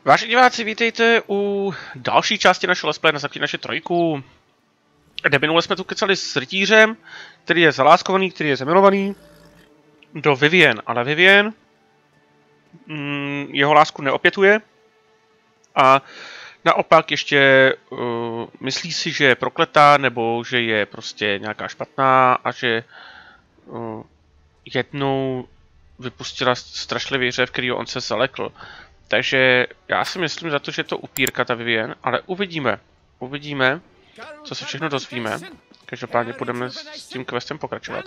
Vážení diváci, vítejte u další části našeho let's play na Zaklínače 3. Kde minule jsme tu kecali s rytířem, který je zaláskovaný, který je zamilovaný do Vivienne, ale Vivienne jeho lásku neopětuje a naopak ještě myslí si, že je prokletá nebo že je prostě nějaká špatná a že jednou vypustila strašlivý řev, který on se zalekl. Takže já si myslím za to, že je to upírka ta Vivienne, ale uvidíme. Uvidíme, co se všechno dozvíme. Každopádně budeme s tím questem pokračovat.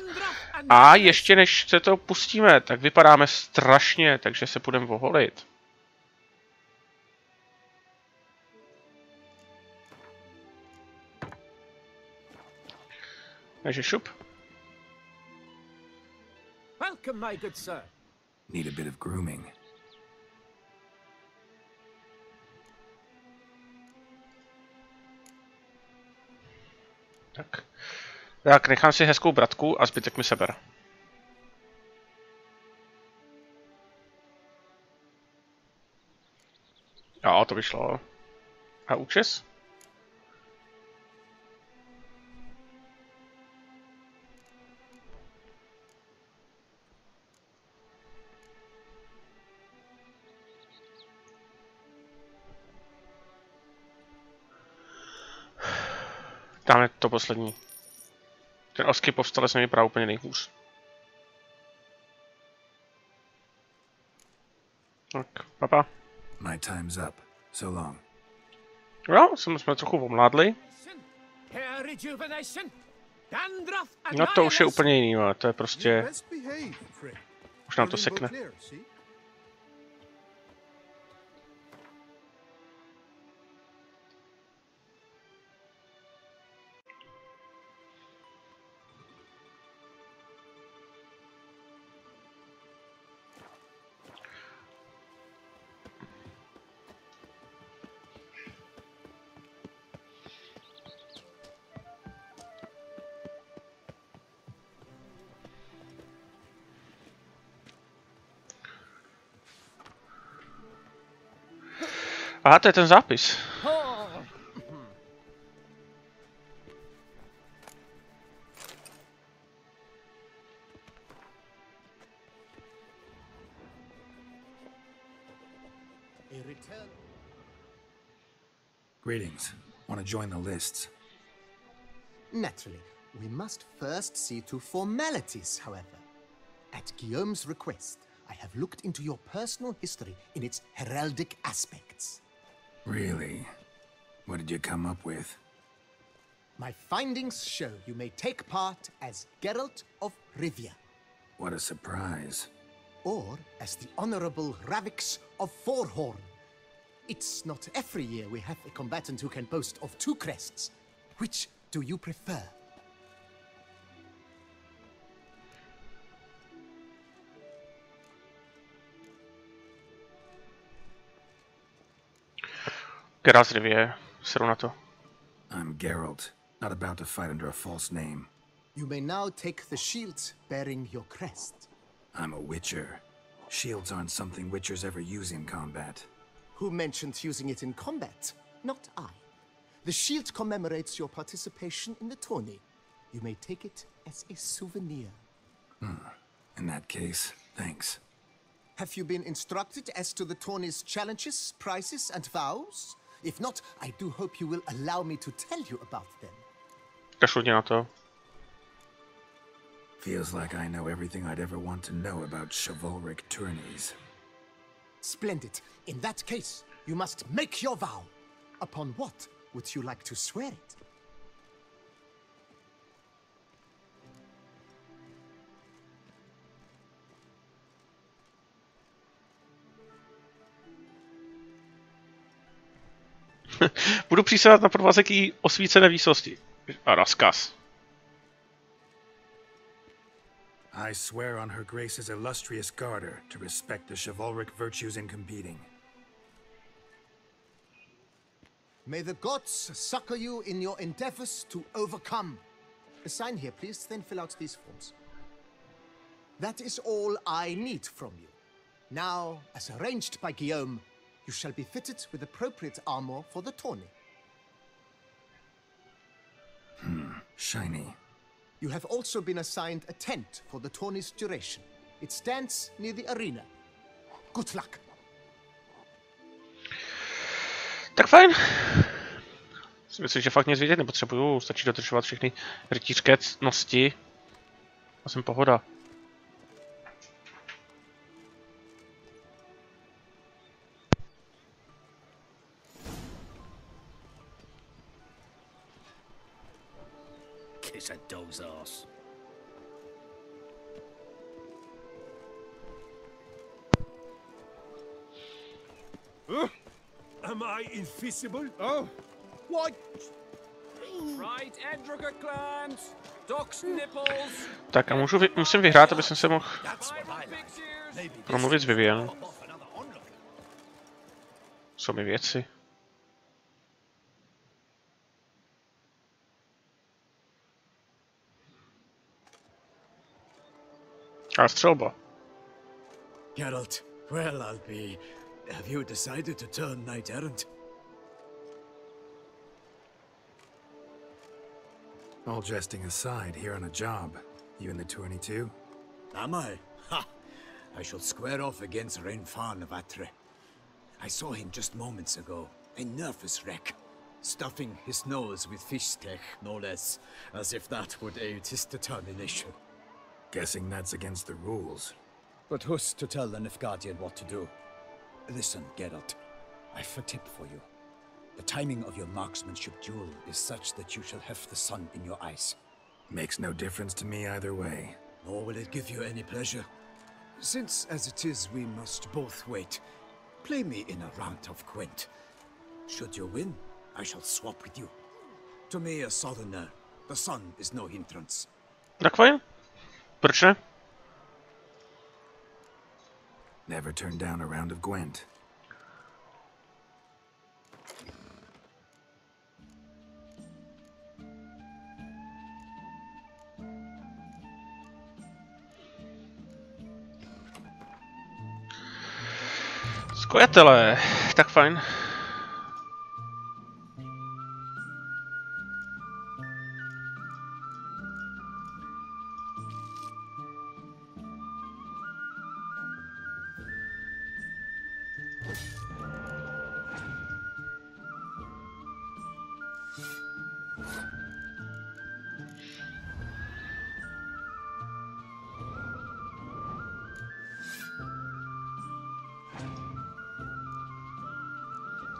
A ještě než se to pustíme, tak vypadáme strašně, takže se budeme oholit. Takže šup. Welcome, my good sir. Need a bit of grooming. Tak nechám si hezkou bratku a zbytek mi seber. Jo, to vyšlo. A účes? Tam je to poslední. Ten oský povstalec mi vypadá úplně nejhůř. Tak, papa. My time's up. So long. Jo, jsme trochu omládli. No to už je úplně jiný, ale to je prostě... Už nám to sekne. Aha, to je ten zápis. Greetings. Want to join the lists? Naturally, we must first see to formalities, however. At Guillaume's request, I have looked into your personal history in its heraldic aspects. Really? What did you come up with? My findings show you may take part as Geralt of Rivia, What a surprise. or as the Honorable Ravix of Forhorn. It's not every year we have a combatant who can boast of two crests. Which do you prefer? Geralt z Rivie, seru na to. I'm Geralt, not about to fight under a false name. You may now take the shield bearing your crest. I'm a witcher. Shields aren't something witchers ever use in combat. Who mentioned using it in combat? Not I. The shield commemorates your participation in the tourney. You may take it as a souvenir. In that case, thanks. Have you been instructed as to the tourney's challenges, prizes, and vows? If not, I do hope you will allow me to tell you about them. Kašlu tě na to. Feels like I know everything I'd ever want to know about chivalric tourneys. Splendid. In that case, you must make your vow. Upon what would you like to swear it? Budu přísahat na provazek jí osvícené výsosti. A rozkaz. I swear on her grace's illustrious garter to respect the chivalric virtues in competing. May the gods succor you in your endeavors to overcome. Sign here, please, then fill out these forms. That is all I need from you. Now, as arranged by Guillaume, You shall be fitted with appropriate armor for the tourney. Shiny. You have also been assigned a tent for the tourney's duration. It stands near the arena. Good luck. Tak fajn. Myslím, že fakt nic vědět nepotřebuju, stačí dodržovat všechny rytířské ctnosti. A jsem pohoda. Kiss a doe's ass. Am I invisible? Oh, what? Right, Edrica clans, ducks nipples. Tak a musím vyhrát, aby jsem se mohl promluvit s Vivienne. Jsou mi věci. A střelba. Geralt, well, I'll be. Have you decided to turn knight errant? All jesting aside, here on a job. You in the tourney too? Am I? Ha! I shall square off against Renfan of Atre. I saw him just moments ago. A nervous wreck. Stuffing his nose with fish tech, no less. As if that would aid his determination. Guessing that's against the rules. But who's to tell the Nilfgaardian what to do? Listen, Geralt. I've a tip for you. The timing of your marksmanship duel is such that you shall have the sun in your eyes. Makes no difference to me either way. Nor will it give you any pleasure. Since, as it is, we must both wait, play me in a round of Gwent. Should you win, I shall swap with you. To me, a southerner, the sun is no hindrance. Tak fajn. Proč ne? Never turned down a round of Gwent. Skojatele, tak fajn.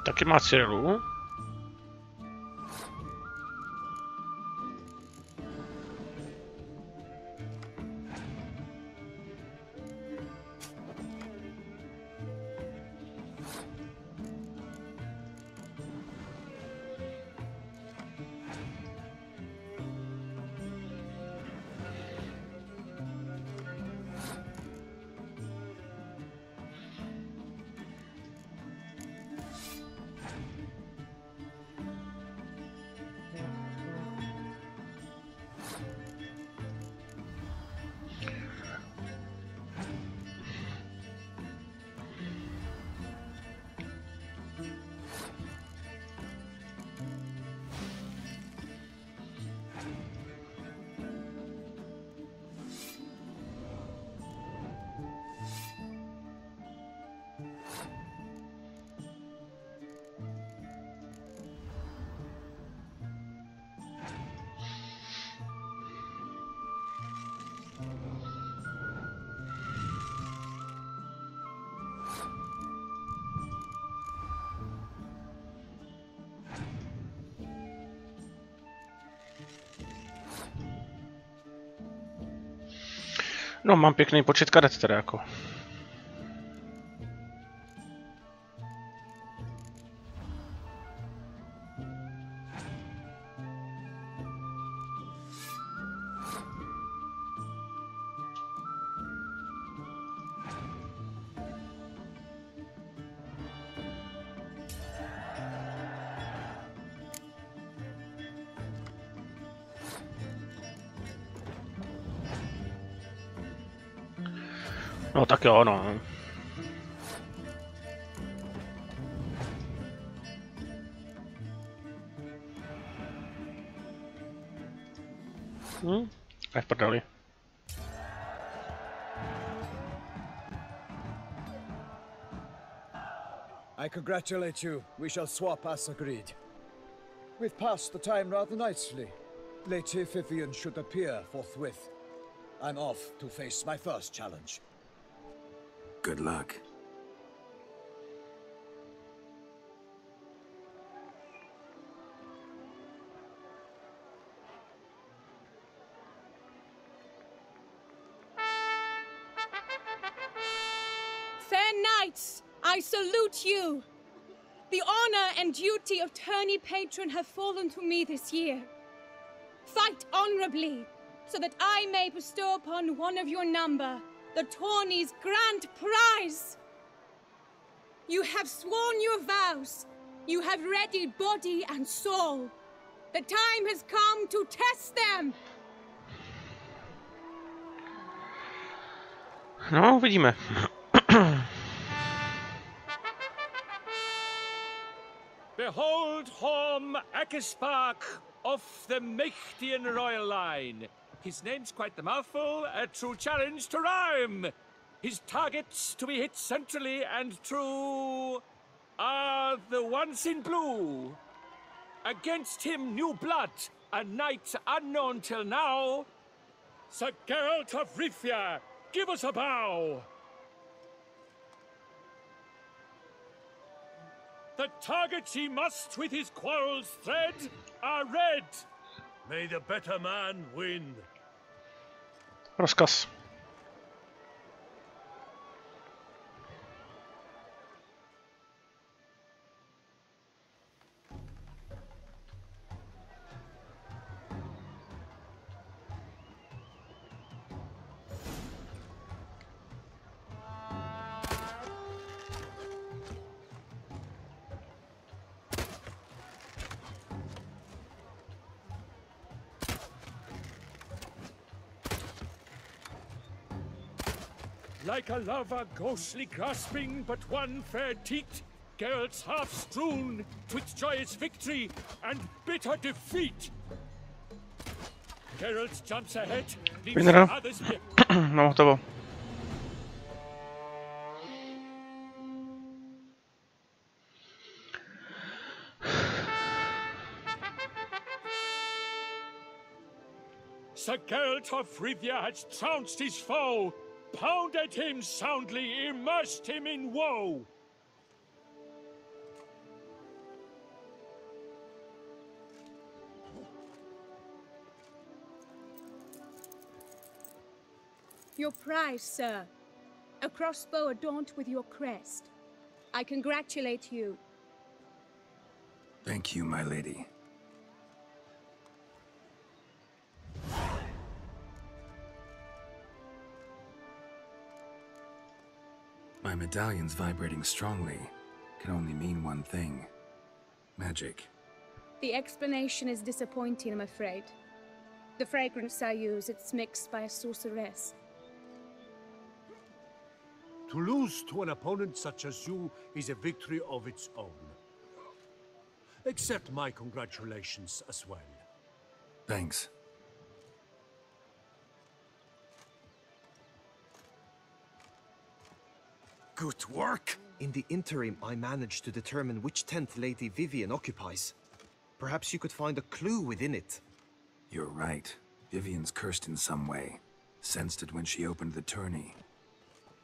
Taky má Cyrilu. No, mám pěkný počet karet teda jako. No tak jo, no. A v prdeli. I congratulate you. We shall swap as agreed. We've passed the time rather nicely. Lady Vivienne should appear forthwith. I'm off to face my first challenge. Good luck. Fair knights, I salute you. The honor and duty of tourney patron have fallen to me this year. Fight honorably, so that I may bestow upon one of your number the tourney's grand prize. You have sworn your vows. You have readied body and soul. The time has come to test them. No, uvidíme. Behold Horm Akispark of the Mächtian royal line. His name's quite the mouthful, a true challenge to rhyme. His targets to be hit centrally and true are the ones in blue. Against him new blood, a knight unknown till now. Sir Geralt of Rivia, give us a bow. The targets he must with his quarrels thread are red. May the better man win. Rozkaz. Like a lover ghostly grasping but one fair teat, Geralt's half strewn twixt joyous victory and bitter defeat. Geralt jumps ahead, leaves the Winner. others Mám hotovo. Sir Geralt of Rivia has trounced his foe, pounded him soundly, immersed him in woe. Your prize, sir. A crossbow adorned with your crest. I congratulate you. Thank you, my lady. My medallion's vibrating strongly. Can only mean one thing. Magic. The explanation is disappointing, I'm afraid. The fragrance I use, it's mixed by a sorceress. To lose to an opponent such as you is a victory of its own. Accept my congratulations as well. Thanks. Good work! In the interim, I managed to determine which tent Lady Vivienne occupies. Perhaps you could find a clue within it. You're right. Vivienne's cursed in some way. Sensed it when she opened the tourney.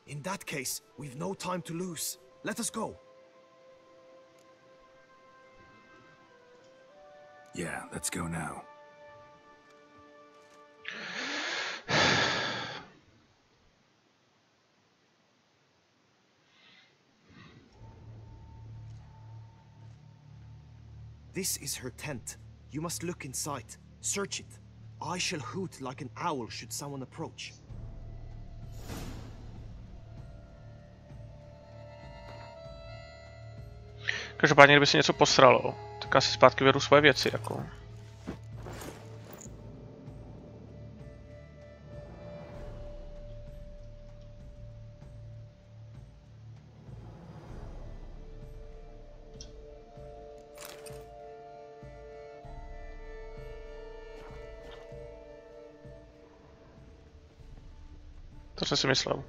In that case, we've no time to lose. Let us go. Yeah, let's go now. This is her tent. You must look inside. Search it. I shall hoot like an owl should someone approach. Každopádně, kdyby se něco posralo, tak asi zpátky vědu svoje věci, jako. To jsem si myslel.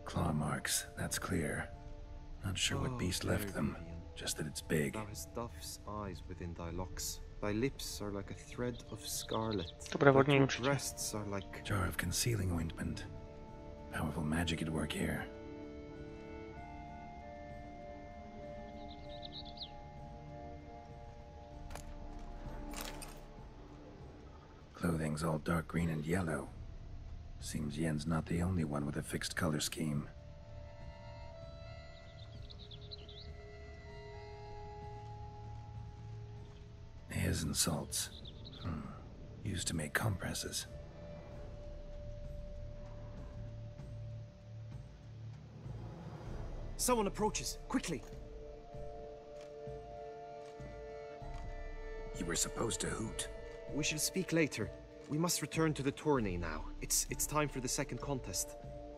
Claw marks, that's clear. Not sure what beast left them, just that it's big. Thou hast dove's eyes within thy locks. Thy lips are like a thread of scarlet. To bude Thy vodní two určitě. breasts are like... Jar of concealing ointment. Powerful magic at work here. Clothing's all dark green and yellow. Seems Yen's not the only one with a fixed color scheme. Hairs and salts. Used to make compresses. Someone approaches. Quickly. You were supposed to hoot. We shall speak later. We must return to the tourney now. It's time for the second contest.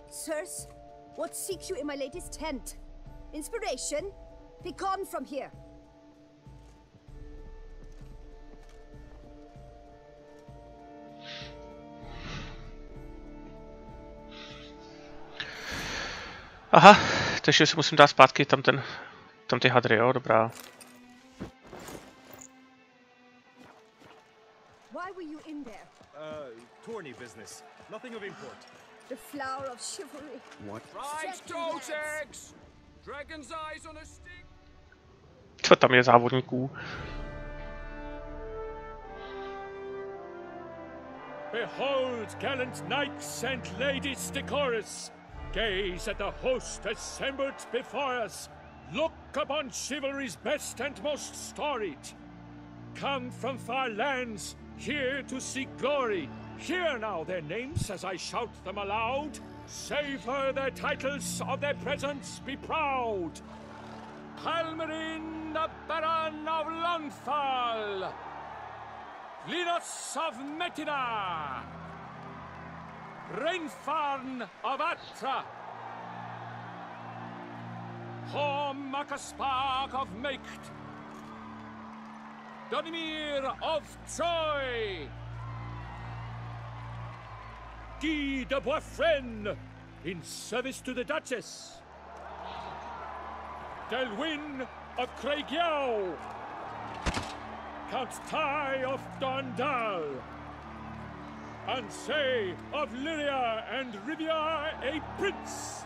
Sirs, what seeks you in my latest tent? Inspiration? Be gone from here. Aha, takže si musím dát zpátky tam ty hadry, jo, dobrá. Why were you in there? Tourney business. Nothing of import. The flower of chivalry. What? Right, toes eggs! Dragon's eyes on a stick! Co tam je závodníků? Behold, gallant knights and ladies decorous! Gaze at the host assembled before us! Look upon chivalry's best and most storied! Come from far lands, here to seek glory! Hear now their names as I shout them aloud! Savor their titles, of their presence be proud! Halmerin, the Baron of Lonfall! Linus of Metina! Reinfarn of Atra! Makaspark of Meikt! Donimir of Troy! Guy de Boisfren, in service to the Duchess! Delwyn of Craigiau! Count Tai of Dondal! Ansay of Lyria and Rivia a prince!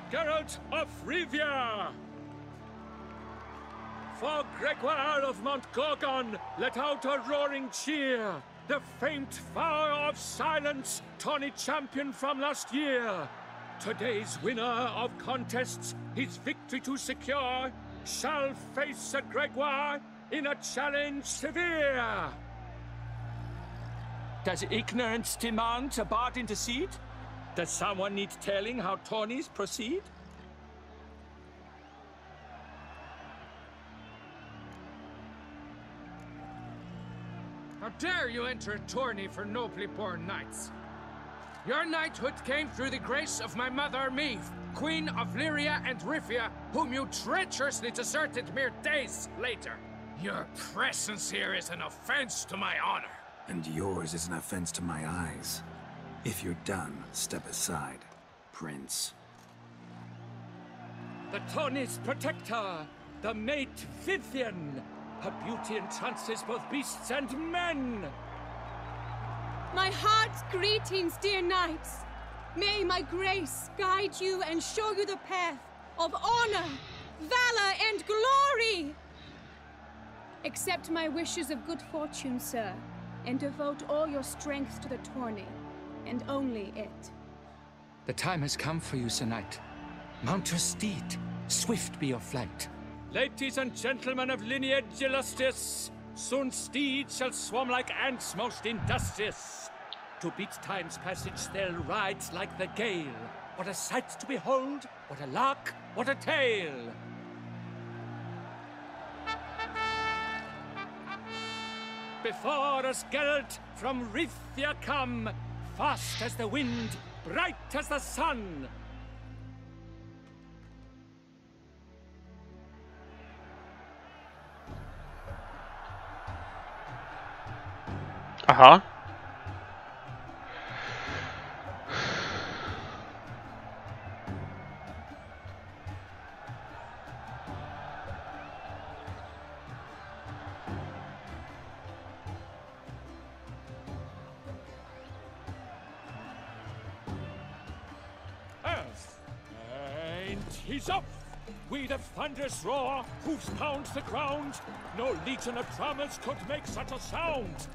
Geralt of Rivia! For Gregoire of Montgorgon, let out a roaring cheer! The famed vow of silence, tawny champion from last year! Today's winner of contests, his victory to secure, shall face Sir Gregoire in a challenge severe! Does ignorance demand a bard intercede? Does someone need telling how tourneys proceed? How dare you enter a tourney for nobly born knights? Your knighthood came through the grace of my mother Meve, Queen of Lyria and Rivia, whom you treacherously deserted mere days later. Your presence here is an offense to my honor. And yours is an offense to my eyes. If you're done, step aside, Prince. The tourney's protector, the mate Vivienne. Her beauty entrances both beasts and men. My heart's greetings, dear knights. May my grace guide you and show you the path of honor, valor, and glory. Accept my wishes of good fortune, sir, and devote all your strength to the tourney, and only it. The time has come for you, Sir Knight. Mount your steed. Swift be your flight. Ladies and gentlemen of lineage illustrious, soon steeds shall swarm like ants most industrious. To beat time's passage they'll ride like the gale. What a sight to behold, what a lark, what a tale! Before us Geralt from Rithia come, fast as the wind, bright as the sun. Aha. earth. And he's up. With a thunderous roar, hoofs pound the ground. No legion of drummers could make such a sound.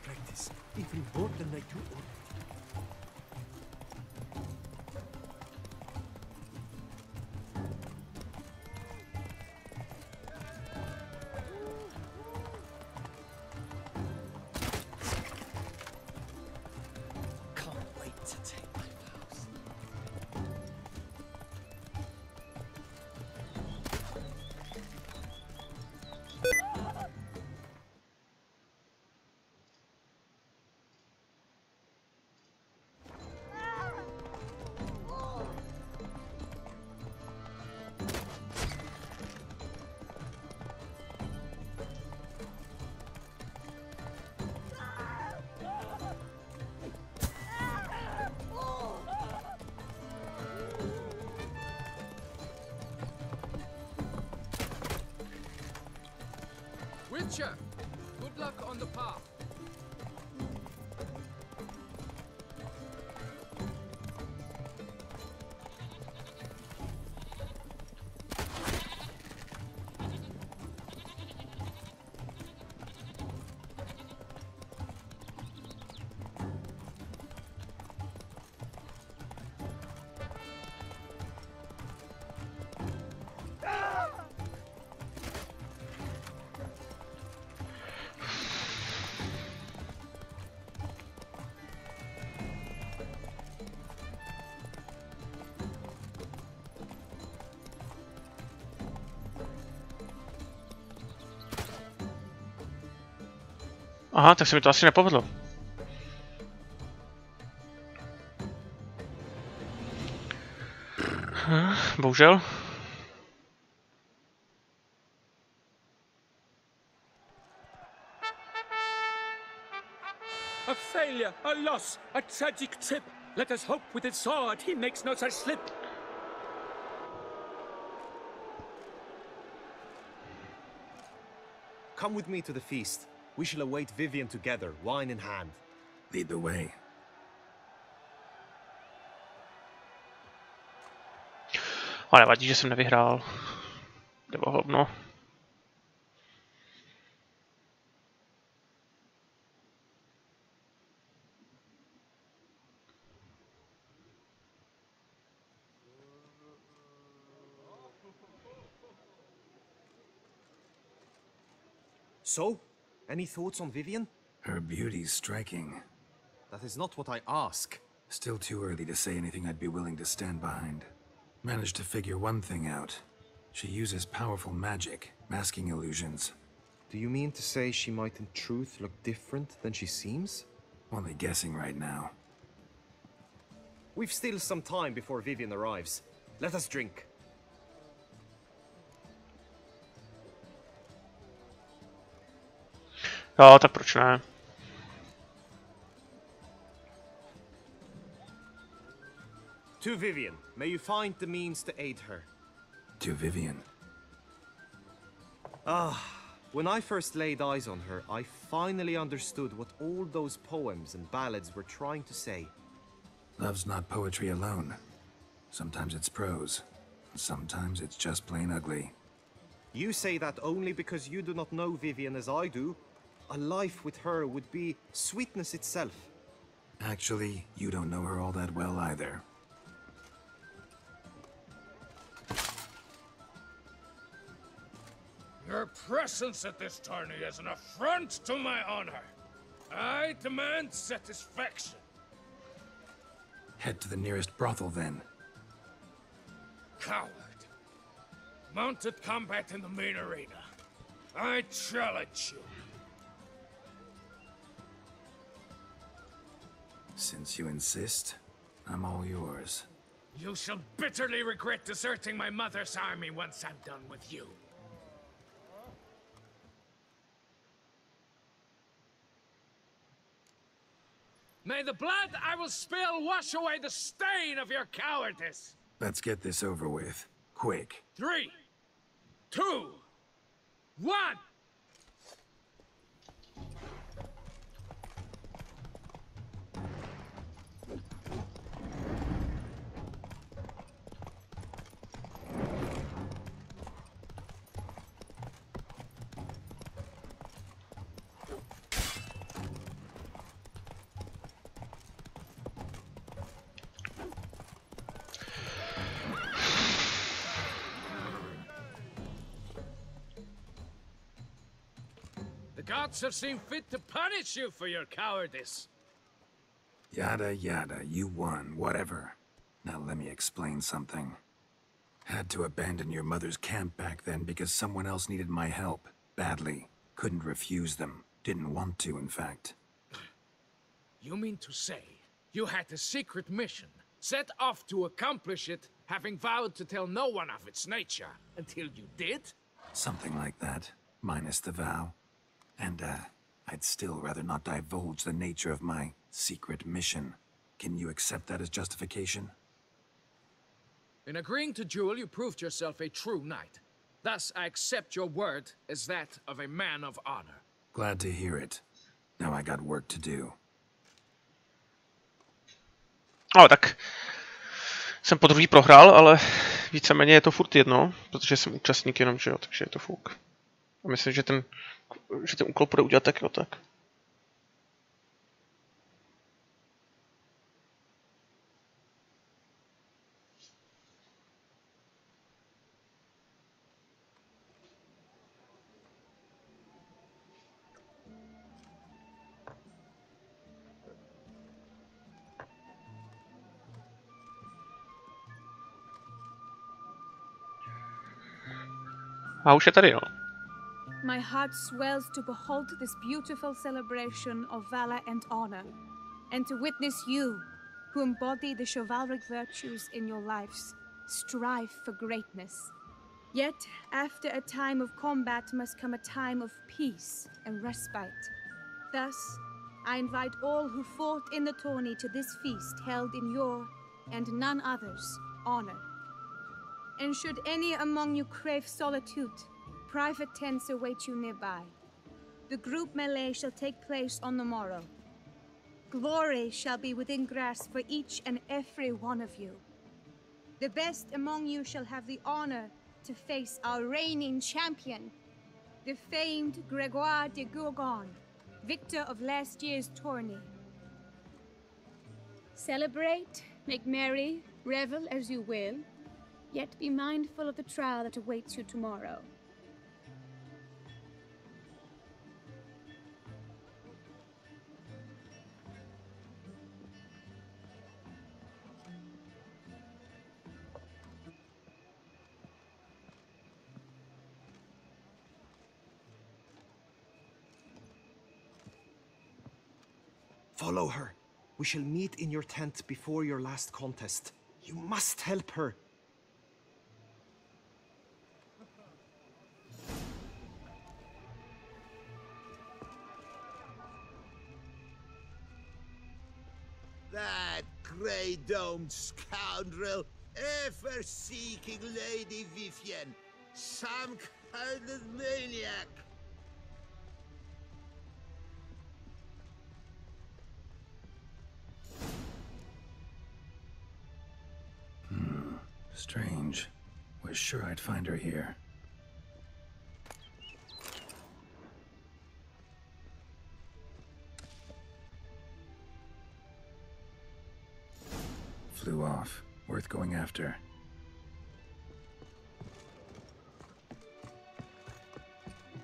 Practice even more than I do already. Can't wait to take my vows. Witcher, good luck on the path. Aha, tak se mi to asi nepovedlo. Bohužel. A failure, a loss, a tragic trip. Let us hope with his sword he makes no such slip. Come with me to the feast. We shall await Vivienne together, wine in hand. Lead the way. Ale vadí, že jsem nevyhrál. Nebo hovno. So, any thoughts on Vivienne? Her beauty's striking. That is not what I ask. Still too early to say anything I'd be willing to stand behind. Managed to figure one thing out. She uses powerful magic, masking illusions. Do you mean to say she might in truth look different than she seems? Only guessing right now. We've still some time before Vivienne arrives. Let us drink. Jo, tak proč ne? To Vivienne, may you find the means to aid her. To Vivienne. When I first laid eyes on her, I finally understood what all those poems and ballads were trying to say. Love's not poetry alone. Sometimes it's prose. Sometimes it's just plain ugly. You say that only because you do not know Vivienne as I do. A life with her would be sweetness itself. Actually, you don't know her all that well either. Your presence at this tourney is an affront to my honor. I demand satisfaction. Head to the nearest brothel then. Coward. Mounted combat in the main arena. I challenge you. Since you insist, I'm all yours. You shall bitterly regret deserting my mother's army once I'm done with you. May the blood I will spill wash away the stain of your cowardice! Let's get this over with. Quick. 3, 2, 1! The gods have seen fit to punish you for your cowardice. Yada yada, you won, whatever. Now let me explain something. Had to abandon your mother's camp back then because someone else needed my help, badly. Couldn't refuse them. Didn't want to, in fact. You mean to say you had a secret mission, set off to accomplish it, having vowed to tell no one of its nature, until you did? Something like that, minus the vow. And, I'd still rather not divulge the nature of my secret mission. Can you accept that as justification? In agreeing to duel, you proved yourself a true knight. Thus, I accept your word as that of a man of honor. Glad to hear it. Now I got work to do. No, tak jsem po druhý prohrál, ale víceméně je to furt jedno, protože jsem účastník jenom, že jo, takže je to fuk. A myslím, že ten úkol bude udělat tak, jo, tak. A už je tady, jo. My heart swells to behold this beautiful celebration of valor and honor, and to witness you, who embody the chivalric virtues in your lives, strive for greatness. Yet, after a time of combat must come a time of peace and respite. Thus, I invite all who fought in the tourney to this feast held in your, and none other's, honor. And should any among you crave solitude, private tents await you nearby. The group melee shall take place on the morrow. Glory shall be within grasp for each and every one of you. The best among you shall have the honor to face our reigning champion, the famed Gregoire de Gourgon, victor of last year's tourney. Celebrate, make merry, revel as you will, yet be mindful of the trial that awaits you tomorrow. Follow her. We shall meet in your tent before your last contest. You must help her. That grey-domed scoundrel, ever-seeking Lady Vivienne. Some kind of maniac. Strange. Was sure I'd find her here. Flew off. Worth going after.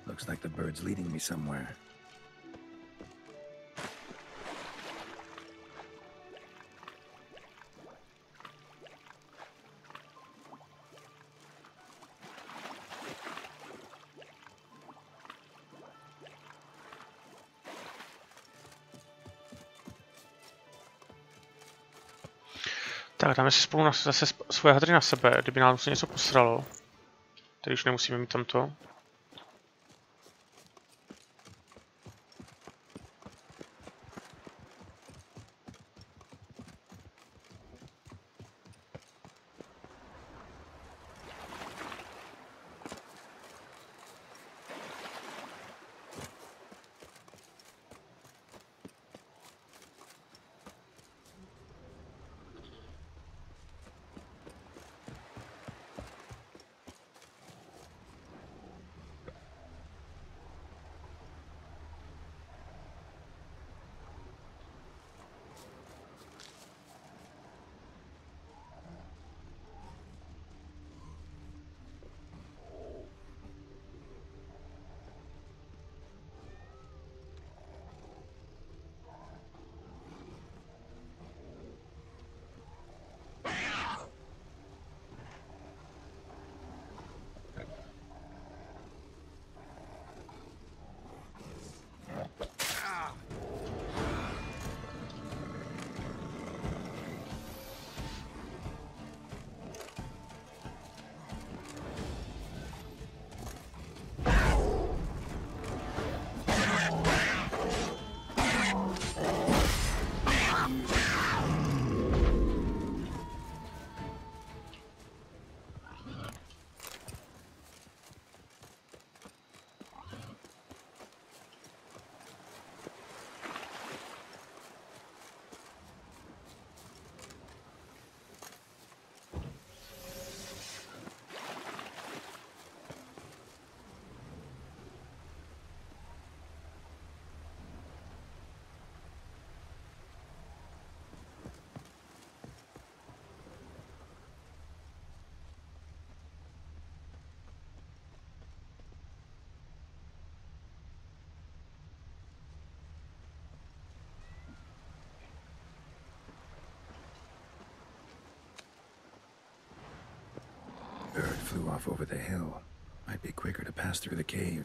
Looks like the bird's leading me somewhere. Tak dáme si spolu zase svoje hadry na sebe, kdyby nám se něco posralo. Tady už nemusíme mít tamto. Bird flew off over the hill. Might be quicker to pass through the cave.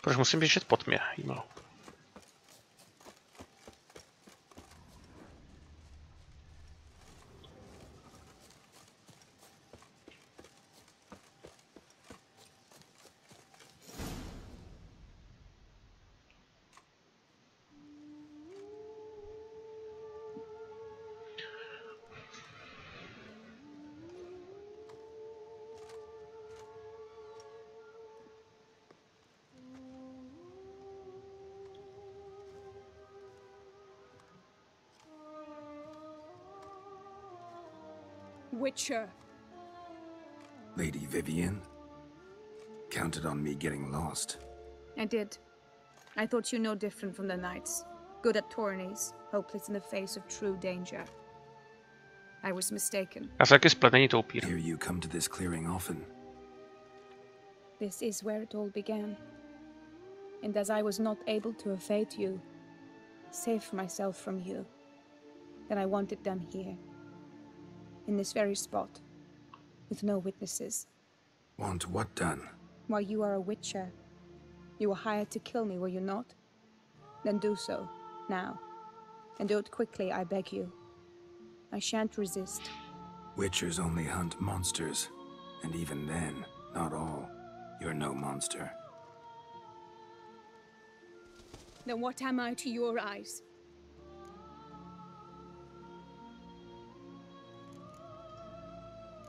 Proč musím běžet po tmě, jímalo? Witcher. Lady Vivienne? Counted on me getting lost. I did. I thought you no different from the knights. Good at tourneys, hopeless in the face of true danger. I was mistaken. Já se taky splet, není to upír. Hear you come to this clearing often. This is where it all began. And as I was not able to evade you, save myself from you, then I want it done here. In this very spot, with no witnesses. Want what done? While you are a witcher, you were hired to kill me, were you not? Then do so, now. And do it quickly, I beg you. I shan't resist. Witchers only hunt monsters. And even then, not all. You're no monster. Then what am I to your eyes?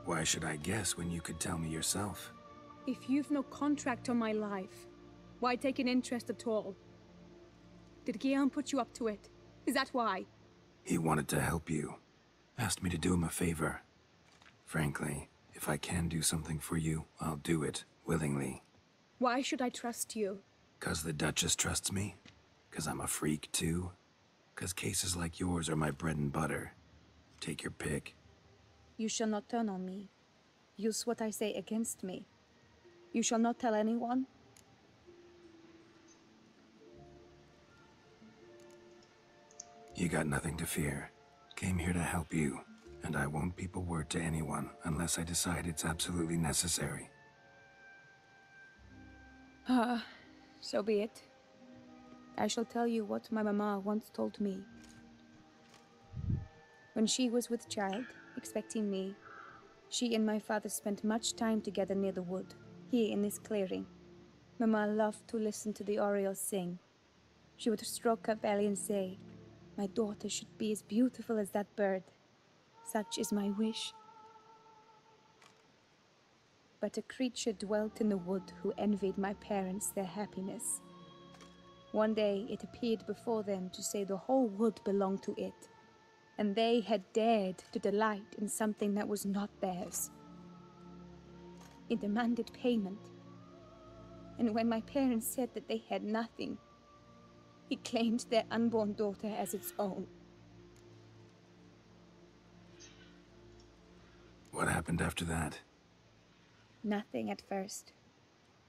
Why should I guess when you could tell me yourself? If you've no contract on my life, why take an interest at all? Did Guillaume put you up to it? Is that why? He wanted to help you. Asked me to do him a favor. Frankly, if I can do something for you, I'll do it, willingly. Why should I trust you? 'Cause the Duchess trusts me? 'Cause I'm a freak, too? 'Cause cases like yours are my bread and butter. Take your pick. You shall not turn on me. Use what I say against me. You shall not tell anyone. You got nothing to fear. Came here to help you, and I won't peep a word to anyone unless I decide it's absolutely necessary. So be it. I shall tell you what my mama once told me. When she was with child, expecting me, she and my father spent much time together near the wood, here in this clearing. Mama loved to listen to the orioles sing. She would stroke her belly and say, "My daughter should be as beautiful as that bird. Such is my wish." But a creature dwelt in the wood who envied my parents their happiness. One day it appeared before them to say the whole wood belonged to it, and they had dared to delight in something that was not theirs. It demanded payment, and when my parents said that they had nothing, it claimed their unborn daughter as its own. What happened after that? Nothing at first.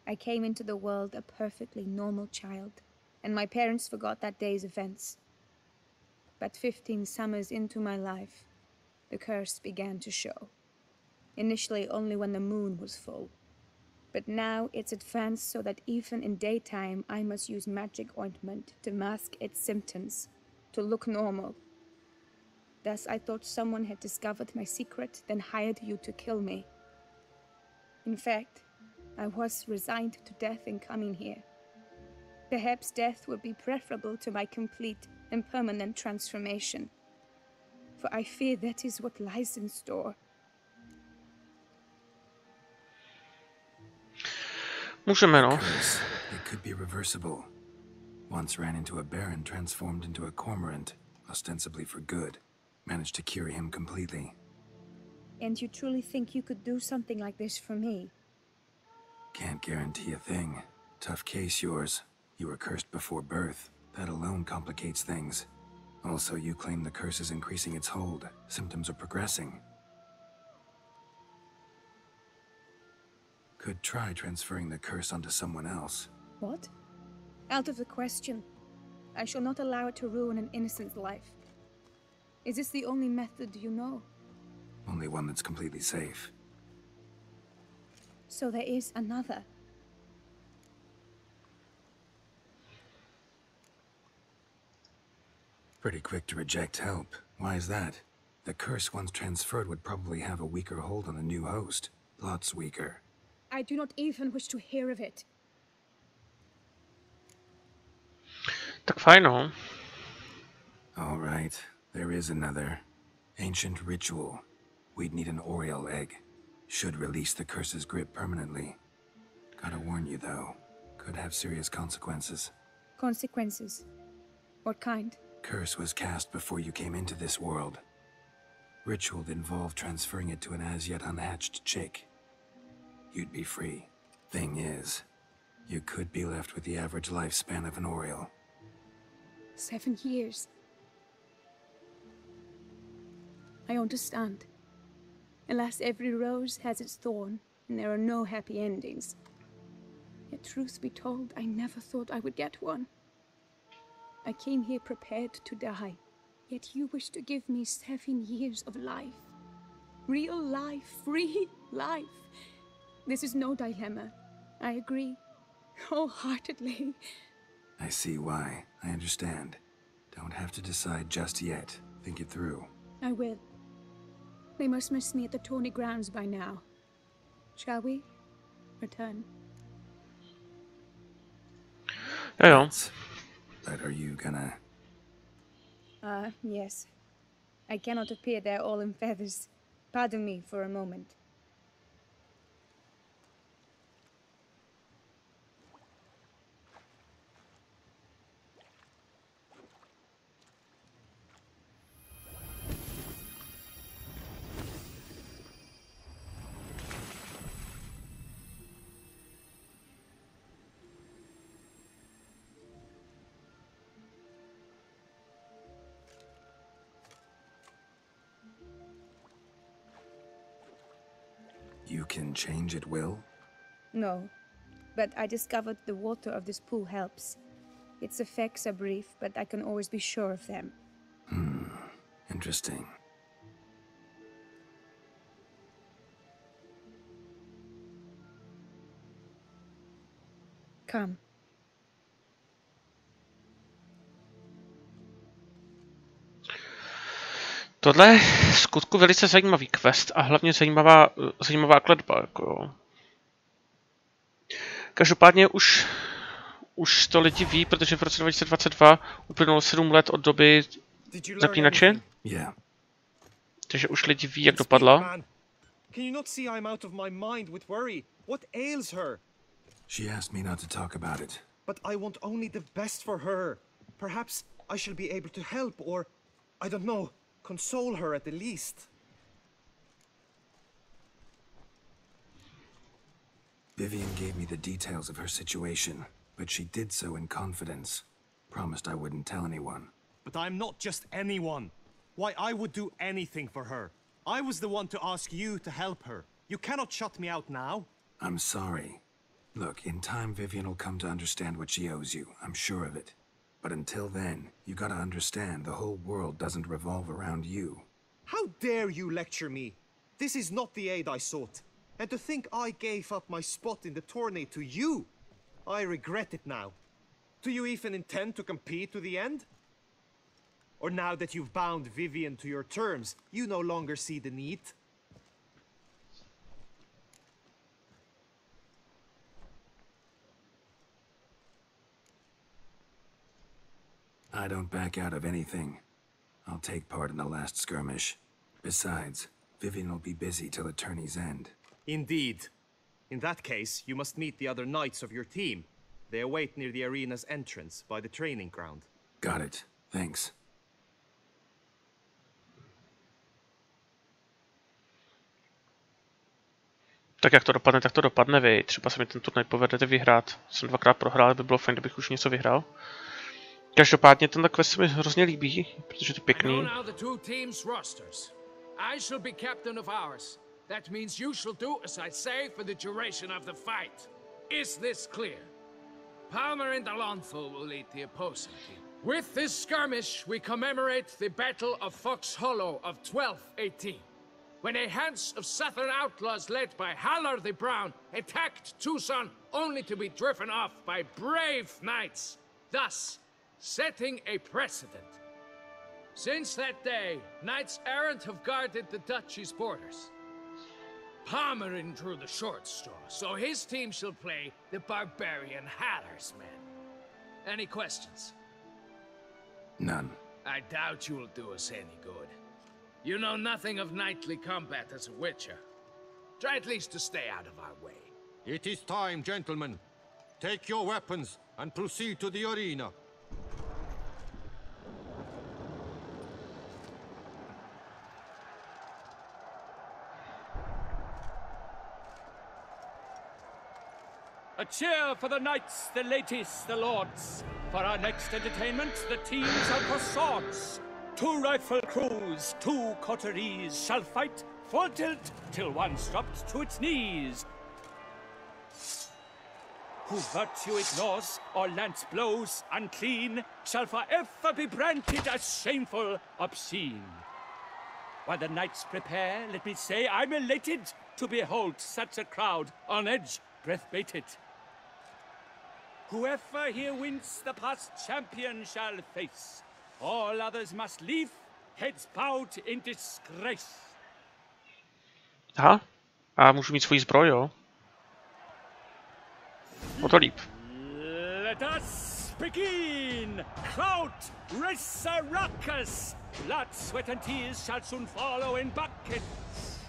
I came into the world a perfectly normal child, and my parents forgot that day's events. But 15 summers into my life, the curse began to show. Initially only when the moon was full. But now it's advanced so that even in daytime I must use magic ointment to mask its symptoms, to look normal. Thus I thought someone had discovered my secret, then hired you to kill me. In fact, I was resigned to death in coming here. Perhaps death would be preferable to my complete and permanent transformation. For I fear that is what lies in store. Můžeme, no. It could be reversible. Once ran into a baron transformed into a cormorant, ostensibly for good. Managed to cure him completely. And you truly think you could do something like this for me? Can't guarantee a thing. Tough case, yours. You were cursed before birth. That alone complicates things. Also, you claim the curse is increasing its hold. Symptoms are progressing. Could try transferring the curse onto someone else. What? Out of the question. I shall not allow it to ruin an innocent life. Is this the only method you know? Only one that's completely safe. So there is another. Pretty quick to reject help. Why is that? The curse once transferred would probably have a weaker hold on the new host. Lots weaker. I do not even wish to hear of it. Tak fajn, no. All right. There is another. Ancient ritual. We'd need an oriole egg. Should release the curse's grip permanently. Gotta warn you, though. Could have serious consequences. Consequences? What kind? Curse was cast before you came into this world. Ritual involved transferring it to an as-yet unhatched chick. You'd be free. Thing is, you could be left with the average lifespan of an oriole. 7 years. I understand. Alas, every rose has its thorn, and there are no happy endings. Yet truth be told, I never thought I would get one. I came here prepared to die, yet you wish to give me 7 years of life. Real life, free life. This is no dilemma. I agree, wholeheartedly. I see why. I understand. Don't have to decide just yet. Think it through. I will. They must miss me at the tourney grounds by now. Shall we return? Jo. But are you gonna... Yes. I cannot appear there all in feathers. Pardon me for a moment. You can change at will? No, but I discovered the water of this pool helps. Its effects are brief, but I can always be sure of them. Interesting. Come. Tohle je skutku velice zajímavý quest a hlavně zajímavá kletba. Jako jo. Každopádně už to lidi ví, protože v roce 2022 uplynulo 7 let od doby Zaklínače. Yeah. Takže už lidi ví, jak dopadla. Can you not see I'm out of my mind with worry? What ails her? She asked me not to talk about it. But I want only the best for her. Perhaps I shall be able to help, or I don't know, console her at the least. Vivienne gave me the details of her situation, but she did so in confidence. Promised I wouldn't tell anyone. But I'm not just anyone. Why, I would do anything for her. I was the one to ask you to help her. You cannot shut me out now. I'm sorry. Look, in time Vivienne will come to understand what she owes you. I'm sure of it. But until then, you gotta understand the whole world doesn't revolve around you. How dare you lecture me? This is not the aid I sought. And to think I gave up my spot in the tourney to you, I regret it now. Do you even intend to compete to the end? Or now that you've bound Vivienne to your terms, you no longer see the need? I don't back out of anything. I'll take part in the last skirmish. Besides, Vivienne will be busy till the tourney's end. Indeed. In that case, you must meet the other knights of your team. They await near the arena's entrance, by the training ground. Got it. Thanks. Tak jak to dopadne, tak to dopadne, vy. Třeba se mi ten turnaj povedete vyhrát. Jsem 2krát prohrál, by bylo fajn, kdybych už něco vyhrál. Každopádně tenhle quest se mi hrozně líbí, protože to je pěkný. I shall be captain of ours. That means you shall do as I say for the duration of the fight. Is this clear? Palmer and Alonso will lead the opposing team. With this skirmish, we commemorate the Battle of Fox Hollow of 1218, when a hands of southern outlaws led by Halar the Brown attacked Tucson only to be driven off by brave knights, thus setting a precedent. Since that day, knights errant have guarded the duchy's borders. Palmerin drew the short straw, so his team shall play the barbarian Haller's men. Any questions? None. I doubt you will do us any good. You know nothing of knightly combat as a witcher. Try at least to stay out of our way. It is time, gentlemen. Take your weapons and proceed to the arena. A cheer for the knights, the ladies, the lords. For our next entertainment, the teams are croissants. 2 rifle crews, 2 coteries shall fight full tilt till one's dropped to its knees. Who virtue ignores or lance blows unclean shall forever be branded as shameful, obscene. While the knights prepare, let me say I'm elated to behold such a crowd on edge, breath-baited. Whoever here wins the past champion shall face. All others must leave, heads bowed in disgrace. Aha. A můžu mít svůj zbroj, jo? O to líp. Let us begin! Kraut, Rissaruckus! Blood, sweat and tears shall soon follow in buckets.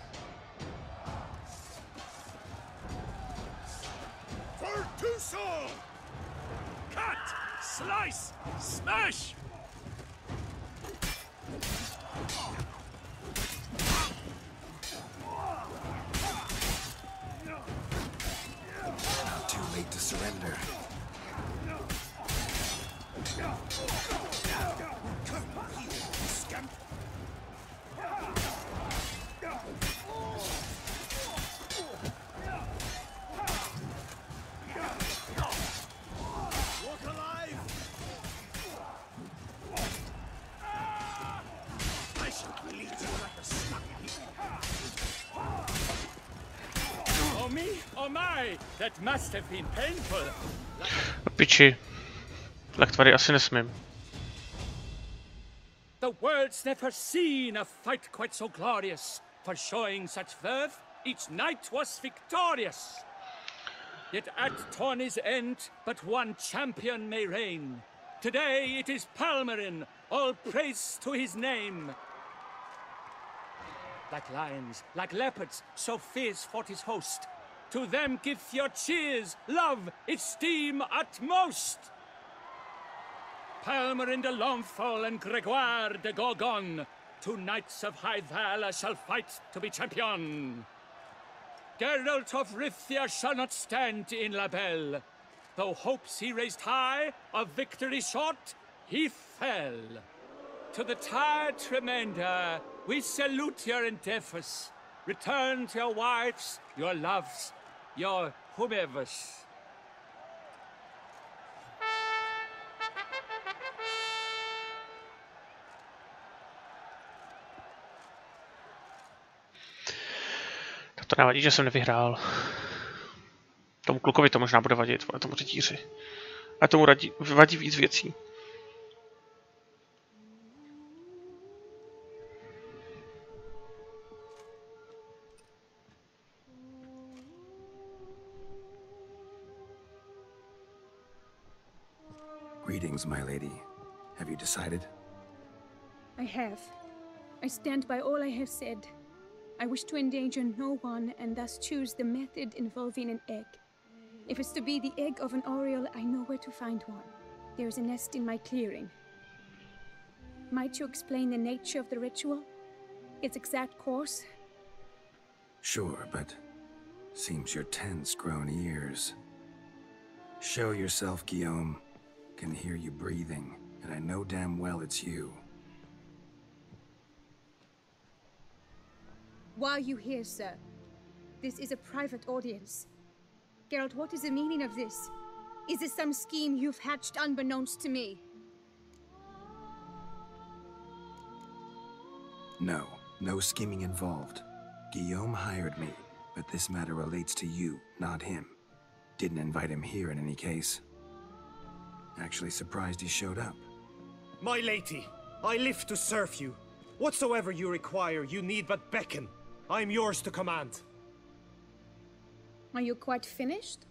For Tucson! Cut! Slice! Smash! Too late to surrender. That must have been painful. Piči. Tak tady asi nesmím. The world's never seen a fight quite so glorious. For showing such verve, each knight was victorious. Yet at tourney's end, but one champion may reign. Today it is Palmerin, all praise to his name. Like lions, like leopards, so fierce fought his host. To them give your cheers, love, esteem utmost. Palmerin de Longfall and Gregoire de Gorgon, two knights of high valor shall fight to be champion. Geralt of Rivia shall not stand in La Belle. Though hopes he raised high, of victory short, he fell. To the tired Tremenda, we salute your endeavors. Return to your wives, your loves, your whomevers. To nevadí, že jsem nevyhrál. Tomu klukovi to možná bude vadit, ale tomu rytíři. A tomu vadí víc věcí. Greetings, my lady. Have you decided? I have. I stand by all I have said. I wish to endanger no one and thus choose the method involving an egg. If it's to be the egg of an oriole, I know where to find one. There is a nest in my clearing. Might you explain the nature of the ritual? Its exact course? Sure, but seems you're tense, grown ears. Show yourself, Guillaume. Can hear you breathing, and I know damn well it's you. Why are you here, sir? This is a private audience. Geralt, what is the meaning of this? Is this some scheme you've hatched unbeknownst to me? No, no scheming involved. Guillaume hired me, but this matter relates to you, not him. Didn't invite him here in any case. Actually surprised he showed up. My lady, I live to serve you. Whatsoever you require, you need but beckon. I am yours to command. Are you quite finished?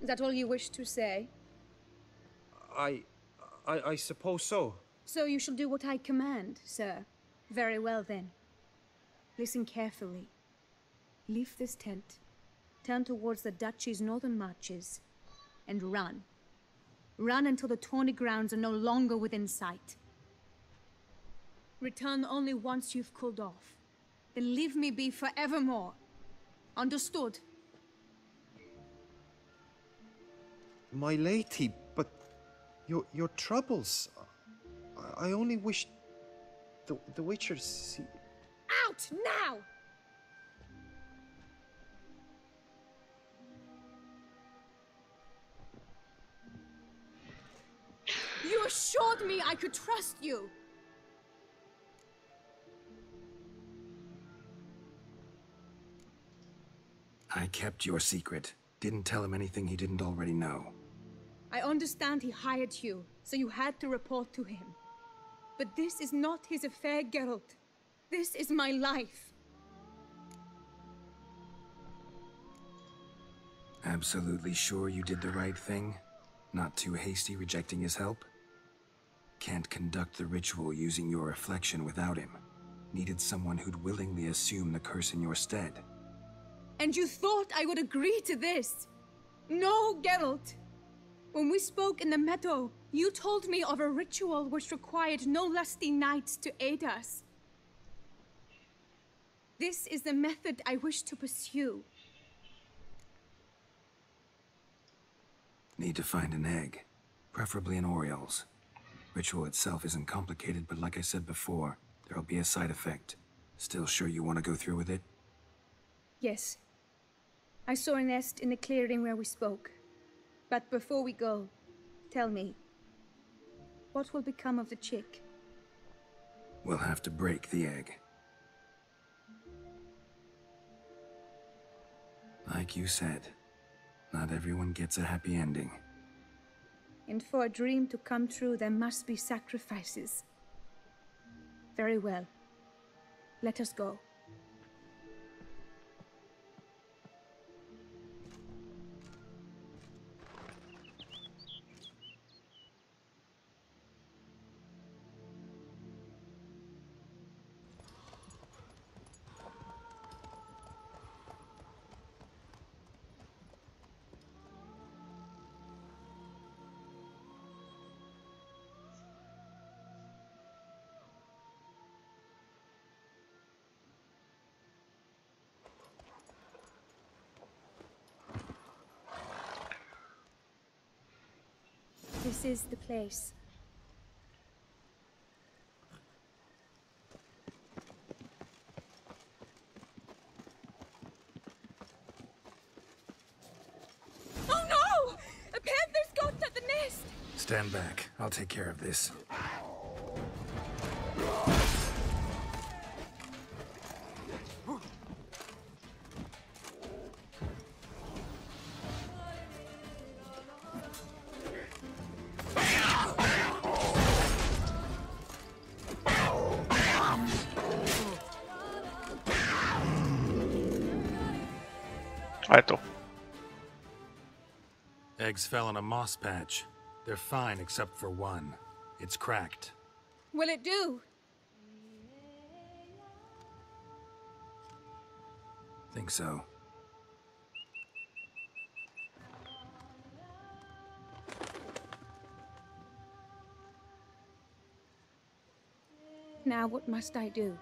Is that all you wish to say? I suppose so. So you shall do what I command, sir. Very well then. Listen carefully. Leave this tent, turn towards the duchy's northern marches, and run. Run until the tourney grounds are no longer within sight. Return only once you've cooled off. Then leave me be forevermore. Understood? My lady, but your troubles. I only wish the Witcher see. Out now! You assured me I could trust you. I kept your secret. Didn't tell him anything he didn't already know. I understand he hired you, so you had to report to him. But this is not his affair, Geralt. This is my life. Absolutely sure you did the right thing? Not too hasty rejecting his help? Can't conduct the ritual using your reflection without him. Needed someone who'd willingly assume the curse in your stead. And you thought I would agree to this? No, Geralt. When we spoke in the meadow, you told me of a ritual which required no lusty knights to aid us. This is the method I wish to pursue. Need to find an egg, preferably an Oriole's. Ritual itself isn't complicated, but like I said before, there'll be a side effect. Still sure you want to go through with it? Yes. I saw a nest in the clearing where we spoke. But before we go, tell me, what will become of the chick? We'll have to break the egg. Like you said, not everyone gets a happy ending. And for a dream to come true, there must be sacrifices. Very well. Let us go. This is the place. Oh no! A panther's got at the nest! Stand back. I'll take care of this. Eggs fell in a moss patch. They're fine except for one. It's cracked. Will it do? Think so. Now what must I do?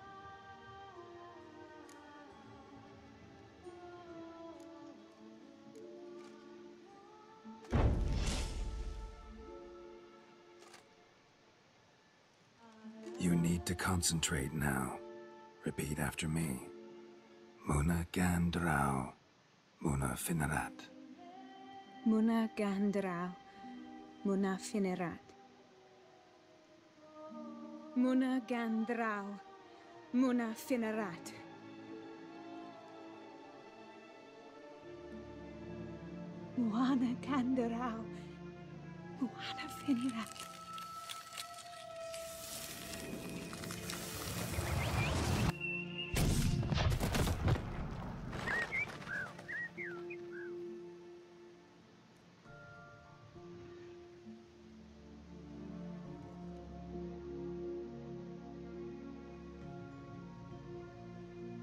You need to concentrate now. Repeat after me. Muna gandrau, muna finerat. Muna gandrau, muna finerat. Muna gandrau, muna finerat. Muana gandrau, muana finerat.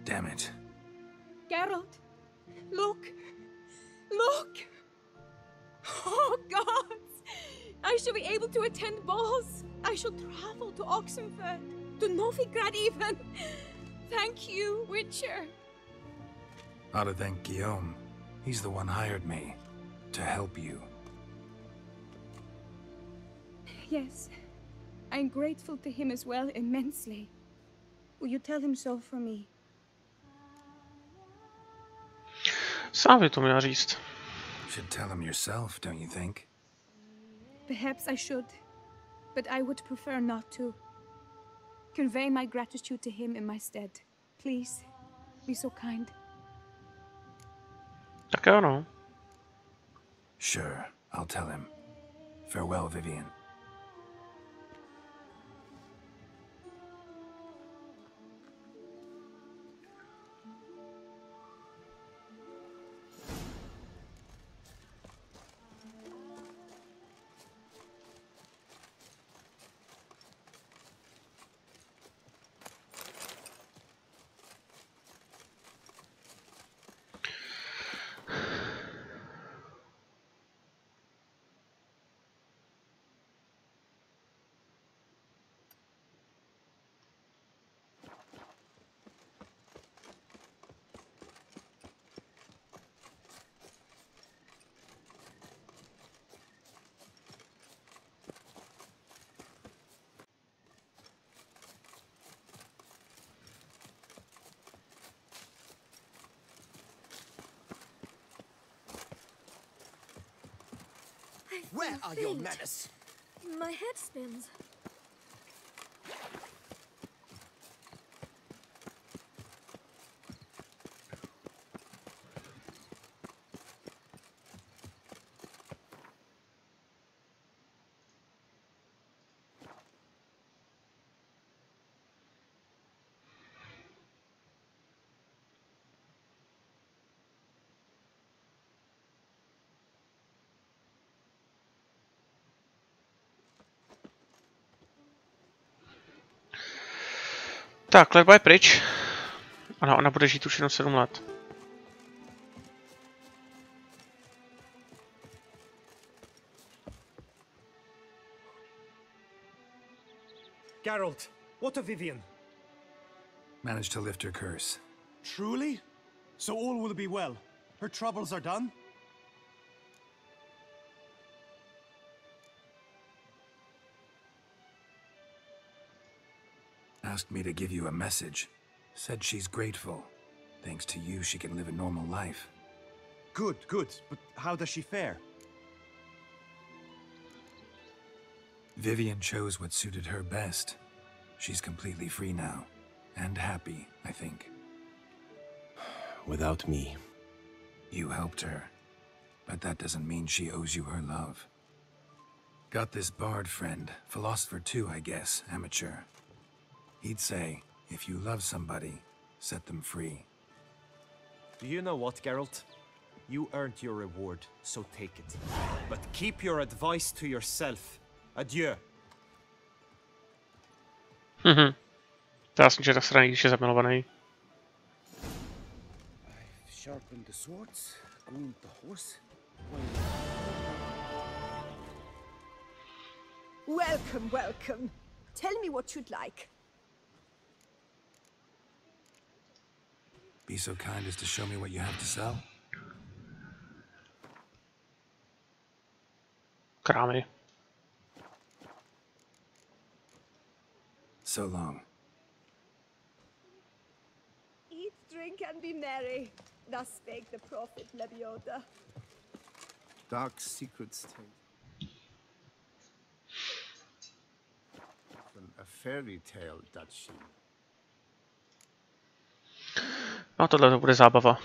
Damn it. Geralt, look! Look! Oh, gods! I shall be able to attend balls. I shall travel to Oxenfurt, to Novigrad even. Thank you, Witcher. Ought to thank Guillaume. He's the one hired me. To help you. Yes, I'm grateful to him as well, immensely. Will you tell him so for me? Sám by to měla říct. Should tell him yourself, don't you think? Perhaps I should, but I would prefer not to. Convey my gratitude to him in my stead. Please, be so kind. Tak jo, no. Sure, I'll tell him. Farewell, Vivienne. Where are your manners? My head spins. Tak, letba je pryč. Ano, ona bude žít už jenom 7 let. Geralt, what of Vivienne? Managed to lift her curse. Truly? So all will be well. Her troubles are done? Asked me to give you a message. Said she's grateful. Thanks to you, she can live a normal life. Good, good. But how does she fare? Vivienne chose what suited her best. She's completely free now. And happy, I think. Without me. You helped her. But that doesn't mean she owes you her love. Got this bard friend. Philosopher too, I guess. Amateur. He'd say, if you love somebody, set them free. Do you know what, Geralt? You earned your reward, so take it. But keep your advice to yourself. Adieu. Já jsem že tak straný, když je zamilovaný. Sharpen the swords, groom the horse. Welcome, welcome. Tell me what you'd like. Be so kind as to show me what you have to sell? Krámy. So long. Eat, drink, and be merry. Thus spake the prophet Lebioda. Dark secrets tale. A fairy tale, does she? No tohle to bude zábava.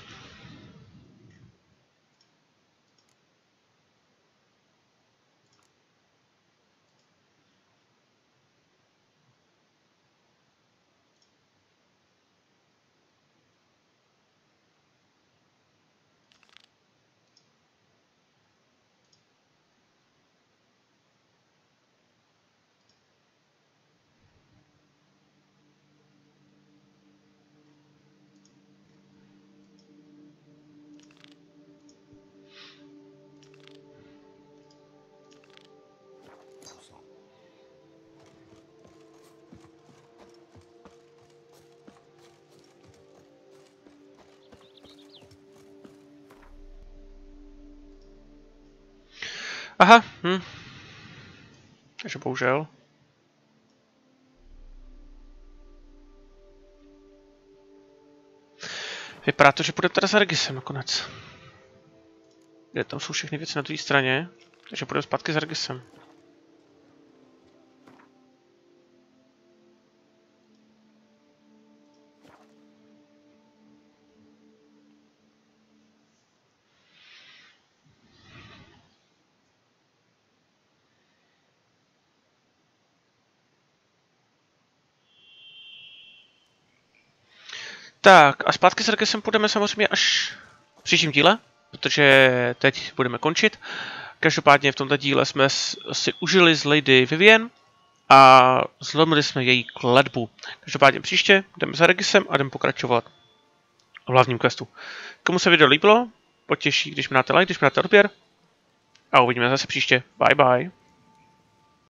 Aha, takže bohužel. Vypadá to, že půjdeme teda za Regisem nakonec. Kde tam jsou všechny věci na druhé straně, takže půjdeme zpátky za Regisem. Tak a zpátky s Regisem půjdeme samozřejmě až v příštím díle, protože teď budeme končit. Každopádně v tomto díle jsme si užili z Lady Vivienne a zlomili jsme její kletbu. Každopádně příště jdeme za Regisem a jdeme pokračovat v hlavním questu. Komu se video líbilo, potěší, když mi dáte like, když mi dáte odběr a uvidíme zase příště. Bye bye.